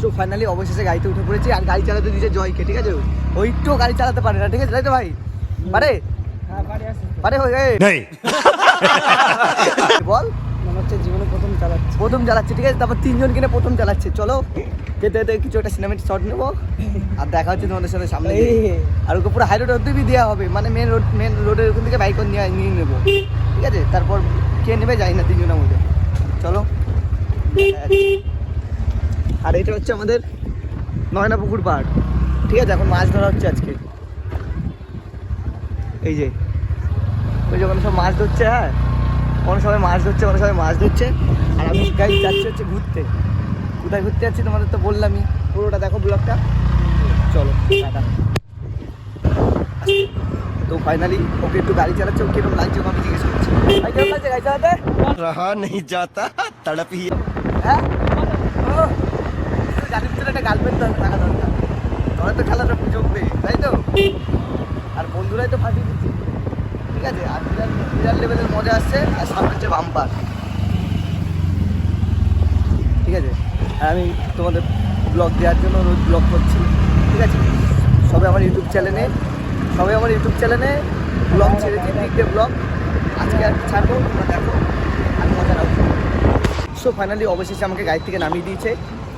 So finally অবশেষে গাড়িতে উঠে পড়েছি, আর গাড়ি চালাতে দিয়েছে জয়কে, ঠিক আছে? ওই একটু গাড়ি চালাতে পারে না, ঠিক আছে? তাই তো ভাই? পারে পারে বল। মনে হচ্ছে জীবনে প্রথম চালাচ্ছে, ঠিক আছে? তারপর 3 জন কিনে প্রথম চালাচ্ছে। চলো যেতে যেতে কিছু একটা সিনেমেটিক শট নেবো, আর দেখা হচ্ছে তোমাদের সাথে সামনে। আর ওকে পুরো হাই রোড অব্দি দেওয়া হবে, মানে মেন রোডের ওখান থেকে বাইক নিয়ে নেবো, ঠিক আছে? তারপর কে নেবে যাই না, 3 জনের মধ্যে। চলো। আর এটা হচ্ছে আমাদের নয়না পুকুর পাড়, ঠিক আছে? এখন মাছ ধরা হচ্ছে আজকে। এই যে ওই যে কোনো সব মাছ ধরছে, হ্যাঁ, কোনো সবাই মাছ ধরছে, কোনো সবাই মাছ ধরছে। আর আমি গাড়ি যাচ্ছি হচ্ছে ঘুরতে। কোথায় ঘুরতে যাচ্ছি তোমাদের তো বললামই, পুরোটা দেখো ব্লগটা। চলো টাটা। তো ফাইনালি ওকে একটু গাড়ি চালাচ্ছে, ওকে কিরকম লাগছে আমি জিজ্ঞেস করছি। ভাই কেমন লাগছে গাড়ি চালাতে? रहा नहीं जाता तड़प ही। হ্যাঁ, গাড়ির ভিতরে একটা গার্লফ্রেন্ড থাকা দরকার, তোরা তো খেলাটা জমবে, তাই তো? আর বন্ধুরাই তো ফাটিয়ে দিচ্ছে, ঠিক আছে? আর বিরাট লেভেলের মজা আসছে, আর সামনে হচ্ছে বাম্পার, ঠিক আছে? আর আমি তোমাদের ব্লগ দেওয়ার জন্য রোজ ব্লগ করছি, ঠিক আছে? সবাই আমার ইউটিউব চ্যানেলে ব্লগ ছেড়েছি, দিকটে ব্লগ আজকে আর ছাড়বো, তোমরা দেখো আর মজা নাও। সো ফাইনালি অবশেষে আমাকে গাড়ি থেকে নামিয়ে দিয়েছে।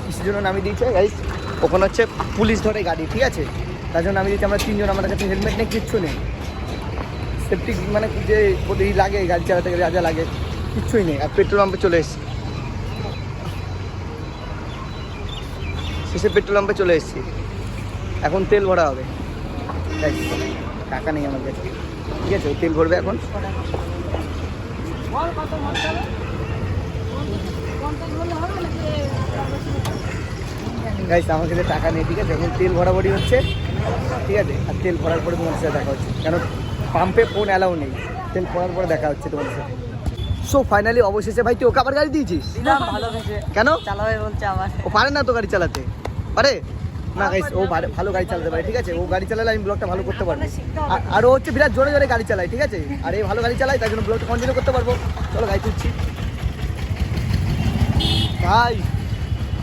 কিসের জন্য নামিয়ে দিয়েছে গাইস? ওখানে হচ্ছে পুলিশ ধরে গাড়ি, ঠিক আছে? তার জন্য নামিয়ে দিয়েছে। আমরা 3 জন, আমাদের কাছে হেলমেট নেই, কিচ্ছু নেই, সেফটি মানে যে এই লাগে গাড়ি চালাতে গেলে যা লাগে কিচ্ছুই নেই। আর পেট্রোল পাম্পে চলে এসেছি, শেষে পেট্রোল পাম্পে চলে এসেছি। এখন তেল ভরা হবে, টাকা নেই আমার কাছে, ঠিক আছে? তেল ভরবে এখন। গাইস আমার কাছে টাকা নেই, ঠিক আছে? এখন তেল ভরাভরি হচ্ছে, ঠিক আছে? আর তেল ভরার পরে তোমাদের সাথে দেখা হচ্ছে, কেন পাম্পে ফোন অ্যালাউ নেই। তেল ভরার পরে দেখা হচ্ছে তোমাদের সাথে। সো ফাইনালি অবশেষে ভাই তুই ওকে আবার গাড়ি দিয়েছিস? কেন চালাবে বলছে আবার। ও পারে না তো গাড়ি চালাতে? পারে না গাইস, ও ভালো গাড়ি চালাতে পারে, ঠিক আছে? ও গাড়ি চালালে আমি ব্লগটা ভালো করতে পারবো। আর ও হচ্ছে বিরাট জোরে জোরে গাড়ি চালায়, ঠিক আছে? আর এই ভালো গাড়ি চালায়, তাই জন্য ব্লগটা কন্টিনিউ করতে পারবো। চলো গাড়ি তুলছি ভাই,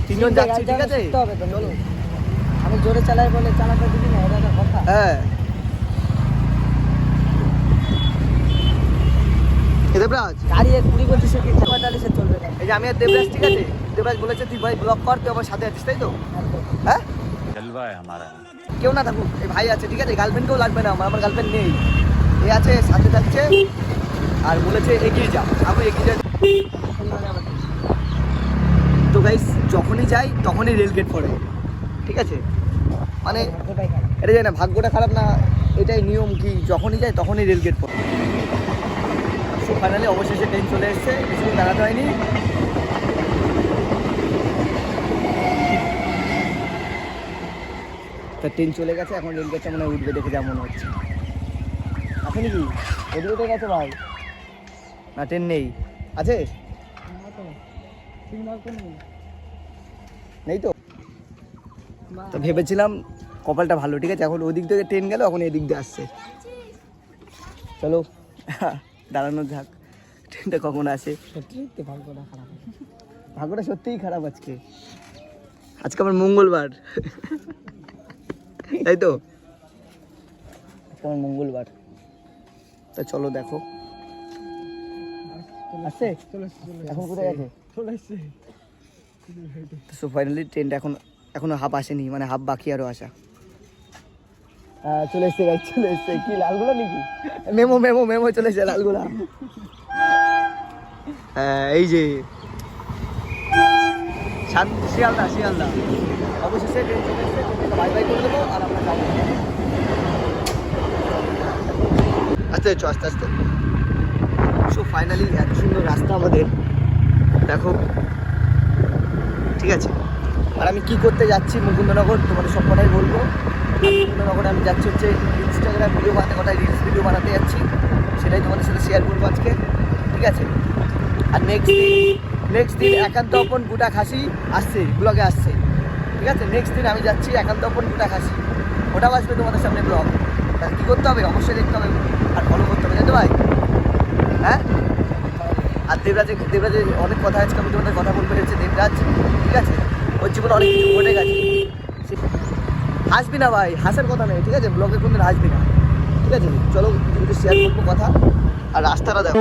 3 জন যাচ্ছি, ঠিক আছে? চলো। আমি জোরে চালাই বলে চালাতে দিবি না, এটা একটা কথা। হ্যাঁ, দেবরাজ গাড়ি 20 25 কি 45 চলবে না। এই যে আমি আর দেবরাজ, ঠিক আছে? দেবরাজ বলেছে তুই ভাই ব্লগ কর, তুই আমার সাথে আছিস, তাই তো? হ্যাঁ, जलवा है हमारा। কেউ না থাকুক, এই ভাই আছে, ঠিক আছে? গার্লফ্রেন্ডকেও লাগবে না, আমার গার্লফ্রেন্ড নেই, এ আছে, সাথে থাকছে। আর বলেছে এগিয়ে যা, আমি এগিয়ে যাই। তো গাইস যখনই যাই তখনই রেল গেট পড়ে, ঠিক আছে? মানে এটা জানি না ভাগ্যটা খারাপ না, এটাই নিয়ম কি যখনই যাই তখনই রেল গেট পড়ে। সো ফাইনালি অবশেষে ট্রেন চলে এসছে, বেশিক্ষণ দাঁড়াতে হয়নি। তা ট্রেন চলে গেছে, এখন রেল গেটটা মনে হয় উঠবে, দেখে যা মনে হচ্ছে। আছে নাকি? এদিকে উঠে গেছে ভাই, না ট্রেন নেই? আছে? নেই তো? তো ভেবেছিলাম কপালটা ভালো, ঠিক আছে? এখন ওদিক থেকে ট্রেন গেল, এখন এদিক দিয়ে আসছে। চলো দাঁড়ানো যাক, ট্রেনটা কখন আসে। ভাগ্যটা সত্যিই খারাপ আজকে। আজকে আমার মঙ্গলবার, তাই তো? আজকে আমার মঙ্গলবার। তা চলো দেখো আসছে, এখন কোথায় গেছে? সো ফাইনালি ট্রেনটা এখনো হাফ আসেনি, মানে হাফ বাকি আরও আসা। চলে এসছে গাইজ, চলে এসছে। কি লালগোলা নাকি? মেমো চলে এসছে লালগোলা। এই যে শিয়ালদা অবশেষে ট্রেন চলে এসছে। বাই বাই করে দেবো আর আমরা যাবো। আস্তে সো ফাইনালি এত সুন্দর রাস্তা আমাদের, দেখো, ঠিক আছে? আর আমি কি করতে যাচ্ছি মুকুন্দনগর তোমাদের সব কটাই বলবো। মুকুন্দনগরে আমি যাচ্ছি হচ্ছে ইনস্টাগ্রাম ভিডিও বানাতে, কটাই রিলস ভিডিও বানাতে যাচ্ছি, সেটাই তোমাদের সাথে শেয়ার করবো আজকে, ঠিক আছে? আর নেক্সট দিন একান্ত অপন গোটা খাসি আসছে, ব্লগে আসছে, ঠিক আছে? নেক্সট দিন আমি যাচ্ছি একান্ত অপন গোটা খাসি, ওটাও আসবে তোমাদের সামনে ব্লগ। তাহলে কী করতে হবে? অবশ্যই দেখতে হবে আর ফলো করতে হবে, জানতে ভাই? হ্যাঁ, আর দেবরাজের অনেক কথা আজকে আমি তোমাদের কথা বলতে পেরেছি। দেবরাজ, ঠিক আছে? ওর জীবনে অনেক কিছু ঘটে গেছে। হাসবি না ভাই, হাসার কথা নেই, ঠিক আছে? ব্লগে কোনদিন হাসবি না, ঠিক আছে? চলো একটু শেয়ার করবো কথা। আর রাস্তাটা দেখো,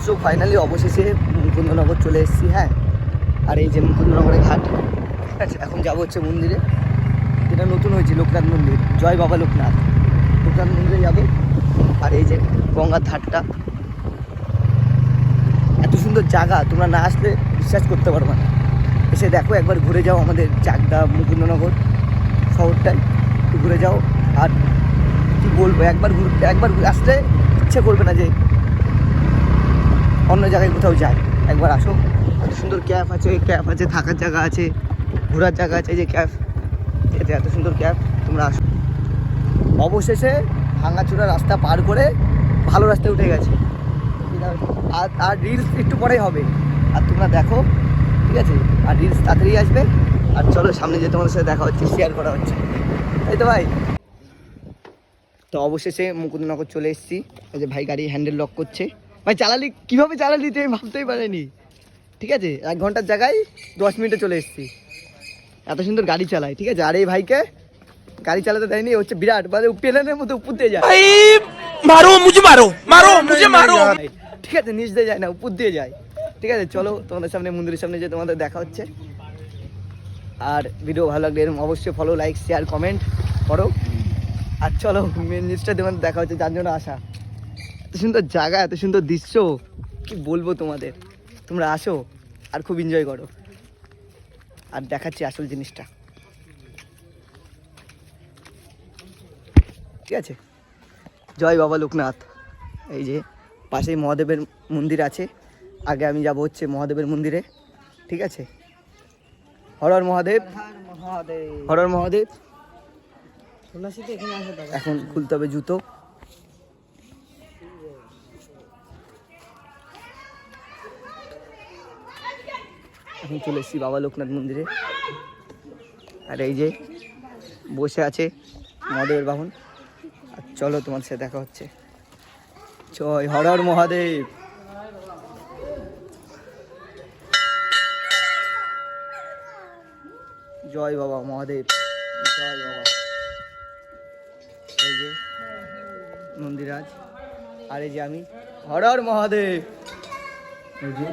সো ফাইনালি অবশেষে মুকুন্দনগর চলে এসেছি। হ্যাঁ, আর এই যে মুকুন্দনগরের ঘাট, ঠিক আছে? এখন যাবো হচ্ছে মন্দিরে, যেটা নতুন হয়েছে, লোকনাথ মন্দির, জয় বাবা লোকনাথ। লোকনাথ মন্দিরে যাবো। আর এই যে গঙ্গার ধারটা, এত সুন্দর জায়গা, তোমরা না আসলে বিশ্বাস করতে পারবে না। এসে দেখো, একবার ঘুরে যাও আমাদের চাকদা মুকুন্দনগর শহরটাই, একটু ঘুরে যাও। আর কি বলবো, একবার আসলে ইচ্ছে করবে না যে অন্য জায়গায় কোথাও যায়। একবার আসো, এত সুন্দর ক্যাফ আছে, থাকার জায়গা আছে, ঘোরার জায়গা আছে। এই যে ক্যাফ, এতে এত সুন্দর ক্যাফ, তোমরা আসো। অবশেষে ভাঙাচোরা রাস্তা পার করে ভালো রাস্তায় উঠে গেছে। আর রিলস একটু পরেই হবে, আর তোমরা দেখো, ঠিক আছে? আর রিলস তাড়াতাড়ি আসবে। আর চলো সামনে যে তোমাদের সাথে দেখা হচ্ছে, শেয়ার করা হচ্ছে, তাই তো ভাই? তো অবশেষে মুকুন্দনগর চলে এসেছি। এই যে ভাই গাড়ি হ্যান্ডেল লক করছে। ভাই কীভাবে চালালি তুই, আমি ভাবতেই পারিনি, ঠিক আছে? 1 ঘন্টার জায়গায় 10 মিনিটে চলে এসেছি। এত সুন্দর গাড়ি চালায়, ঠিক আছে? আর এই ভাইকে গাড়ি চালাতে দেয়নি, হচ্ছে বিরাট, মানে প্লেনের মতো উপর দিয়ে যায়। মারো মুঝে মারো। ঠিক আছে, নিচ দিয়ে যায় না, উপর দিয়ে যায়, ঠিক আছে? চলো তোমাদের সামনে, মন্দিরের সামনে যে তোমাদের দেখা হচ্ছে। আর ভিডিও ভালো লাগলে এরকম অবশ্যই ফলো, লাইক, শেয়ার, কমেন্ট করো। আর চলো মেন জিনিসটা তোমাদের দেখা হচ্ছে, যার জন্য আসা। এত সুন্দর জায়গা, এত সুন্দর দৃশ্য, কি বলবো তোমাদের। তোমরা আসো আর খুব এনজয় করো। আর দেখাচ্ছি আসল জিনিসটা, ঠিক আছে? জয় বাবা লোকনাথ। এই যে পাশেই মহাদেবের মন্দির আছে। আগে আমি যাব হচ্ছে মহাদেবের মন্দিরে, ঠিক আছে? হর হর মহাদেব, হর হর মহাদেব। এখন খুলতে হবে জুতো। এখন চলে এসেছি বাবা লোকনাথ মন্দিরে। আর এই যে বসে আছে মহাদেবের বাহন। আর চলো তোমার সাথে দেখা হচ্ছে। জয় হর হর মহাদেব। জয় বাবা মহাদেব, জয় বাবা। এই যে মন্দিরাজ, আর এই যে আমি, হর হর মহাদেব। এই যে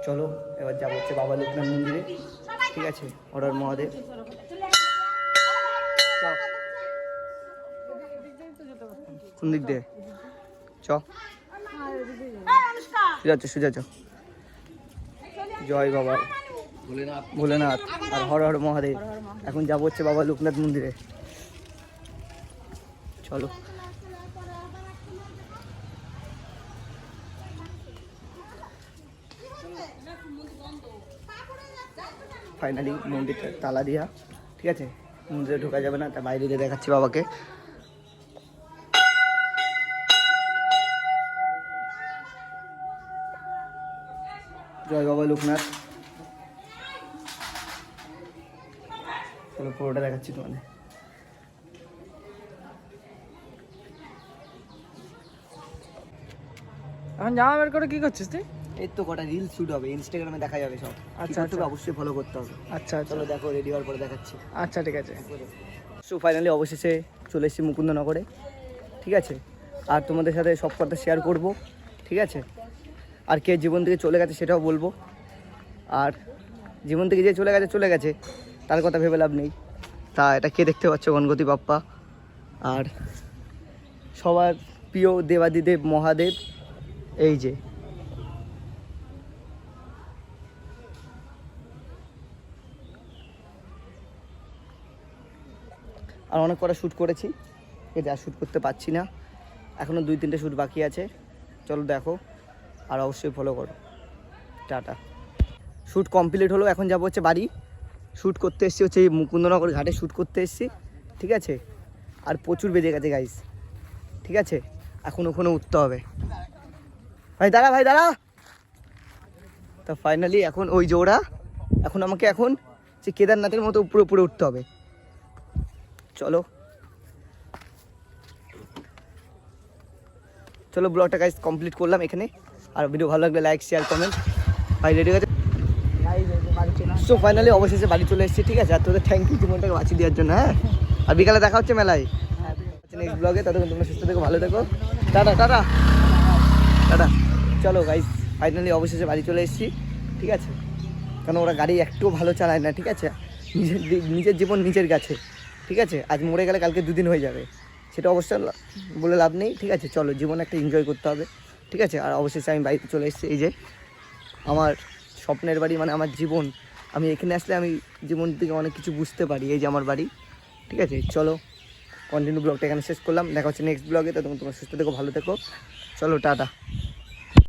চলো এবার যাবো হচ্ছে বাবা লোকনাথ মন্দিরে, ঠিক আছে? হর হর মহাদেব। কোন দিক দিয়ে সোজা চ। জয় বাবা ভোলেনাথ আর হর হর মহাদেব। এখন যাবো হচ্ছে বাবা লোকনাথ মন্দিরে, চলো। ফাইনালি মন্দিরটা তালা দিয়া, ঠিক আছে? মন্দিরে ঢোকা যাবে না, তা বাইরে দিয়ে দেখাচ্ছি বাবাকে। জয় বাবা লোকনাথ। চলো পুরোটা দেখাচ্ছি তোমাদের। এখন জামা বের করে কি করছিস তুই? এই তো কটা রিল শুট হবে, ইনস্টাগ্রামে দেখা যাবে সব। আচ্ছা, আচ্ছা, অবশ্যই ফলো করতে হবে। আচ্ছা চলো দেখো, রেডি হওয়ার পরে দেখাচ্ছি। আচ্ছা ঠিক আছে। সো ফাইনালি অবশেষে চলে এসেছি মুকুন্দনগরে, ঠিক আছে? আর তোমাদের সাথে সব কথা শেয়ার করব, ঠিক আছে? আর কে জীবন থেকে চলে গেছে সেটাও বলবো। আর জীবন থেকে যে চলে গেছে তার কথা ভেবে লাভ নেই। তা এটা কে দেখতে পাচ্ছ, গণপতি বাপ্পা। আর সবার প্রিয় দেবাদিদেব মহাদেব, এই যে। আর অনেক কটা শ্যুট করেছি, ঠিক আছে? আর শ্যুট করতে পারছি না, এখনও 2-3টে শ্যুট বাকি আছে। চলো দেখো, আর অবশ্যই ফলো করো। টাটা। শ্যুট কমপ্লিট হলো, এখন যাবো হচ্ছে বাড়ি। শ্যুট করতে এসেছি হচ্ছে এই মুকুন্দনগর ঘাটে শ্যুট করতে এসেছি, ঠিক আছে? আর প্রচুর বেজে গেছে গাইস, ঠিক আছে? এখন ওখানে উঠতে হবে। ভাই দাঁড়া। তো ফাইনালি এখন ওই জোড়া, এখন আমাকে যে কেদারনাথের মতো উপরে উঠতে হবে। চলো চলো ব্লগটা গাইস কমপ্লিট করলাম এখানে। আর ভিডিও ভালো লাগলে লাইক শেয়ার কমেন্ট। ভাই রেডি আছে? সো ফাইনালি অবশেষে বাড়ি চলে এসেছি, ঠিক আছে। আর তোদের থ্যাংক ইউ জীবনটাকে বাঁচিয়ে দেওয়ার জন্য। হ্যাঁ, আর বিকালে দেখা হচ্ছে মেলায় নেক্সট ব্লগে। ততক্ষণ তোমরা সুস্থ থেকো, ভালো থেকো। Tata tata tata. চলো গাইস ফাইনালি অবশেষে বাড়ি চলে এসেছি, ঠিক আছে। কারণ ওরা গাড়ি একটুও ভালো চালায় না, ঠিক আছে। নিজের জীবন নিজের কাছে, ঠিক আছে। আজ মরে গেলে কালকে 2 দিন হয়ে যাবে, সেটা অবশ্য বলে লাভ নেই, ঠিক আছে। চলো জীবন একটা এনজয় করতে হবে, ঠিক আছে। আর অবশেষে আমি বাড়িতে চলে এসেছি। এই যে আমার স্বপ্নের বাড়ি, মানে আমার জীবন। আমি এখানে আসলে আমি জীবন থেকে অনেক কিছু বুঝতে পারি। এই যে আমার বাড়ি, ঠিক আছে। চলো কন্টিনিউ ব্লগটা এখানে শেষ করলাম, দেখা হচ্ছে নেক্সট ব্লগে। তো তোমরা সুস্থ থেকো, ভালো থেকো। চলো টাটা।